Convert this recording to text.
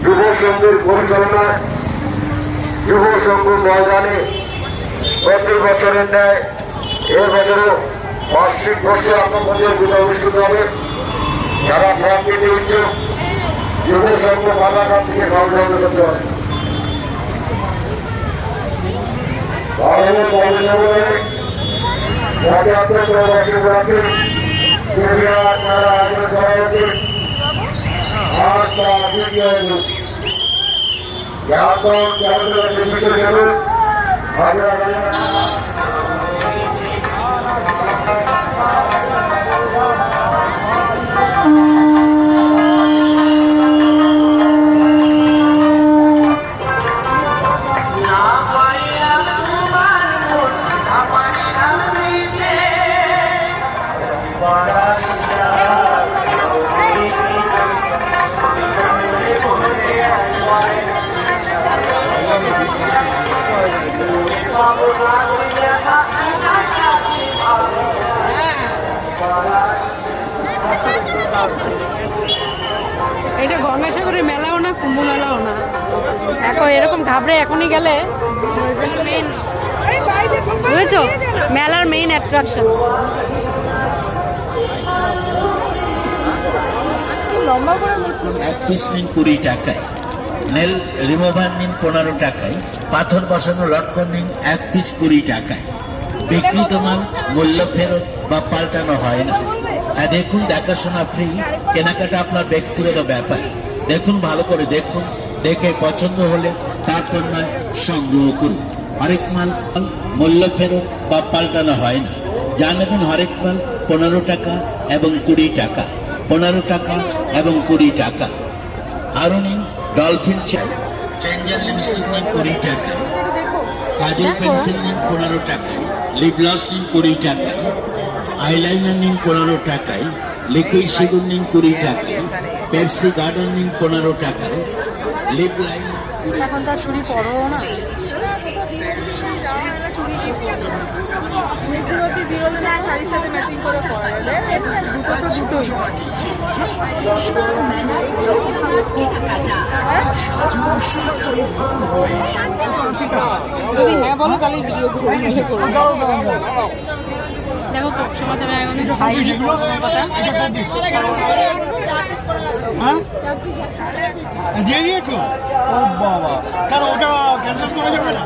যুব সংঘের পরিচালনায় যুব সংঘ ময়দানে প্রতি বছরের ন্যায় এবছরও বার্ষিক বর্ষে আপনাদের পূজা অনুষ্ঠিত হবে। যারা ফর্ম দিতে ইচ্ছুক যুব সংঘ মালাঘাট থেকে সহযোগিতা করতে হবে। যাতে আপনার প্রবাসীগুলোকে তারা আগ্রহ করা হচ্ছে আর তা এটা গঙ্গাসাগরের মেলাও না, কুম্ভ মেলাও না। এখন এরকম ঘাবড়ে এখনই গেলে বুঝেছো, মেলার মেইন অ্যাট্রাকশন। এক পিস নিন 20 টাকায়, নেল রিমুভার নিন 15 টাকায়, পাথর বসানো লটকন নিন 1 পিস 20 টাকায়। বিক্রিত মাল মূল্য ফেরত বা পাল্টানো হয় না। আর দেখুন, দেখাশোনা ফ্রি, কেনাকাটা আপনার ব্যক্তিগত ব্যাপার। দেখুন, ভালো করে দেখুন, দেখে পছন্দ হলে তারপর নয় সংগ্রহ করুন। হরেক মাল মূল্য ফেরত বা পাল্টানো হয় না। জানাবেন হরেক মাল 15 টাকা এবং 20 টাকা, 15 টাকা এবং 20 টাকা। আরো নিন ডলফিন চেঞ্জার লিপস্টিক নিন 20 টাকা, কাজল পেন্সিল নিন 15 টাকায়, লিপ গ্লস নিন 20 টাকায়, আইলাইনার নিন 15 টাকায়, লিকুইড সিগুন নিন 20 টাকায়, পেপসি গার্ডেন নিন 15 টাকায়, লিপ লাইনার। এখন তার চুরি পরও না, শাড়ির সাথে ম্যাচিং করে পরা যাবে। যদি হ্যাঁ বলো তাহলে ভিডিও দেখো তো সমাজ আমি এখন একটু হাই কথা দিয়ে দিয়েছো? ও বাবা, কারণ ওটা ক্যান্সেল করা যাবে না।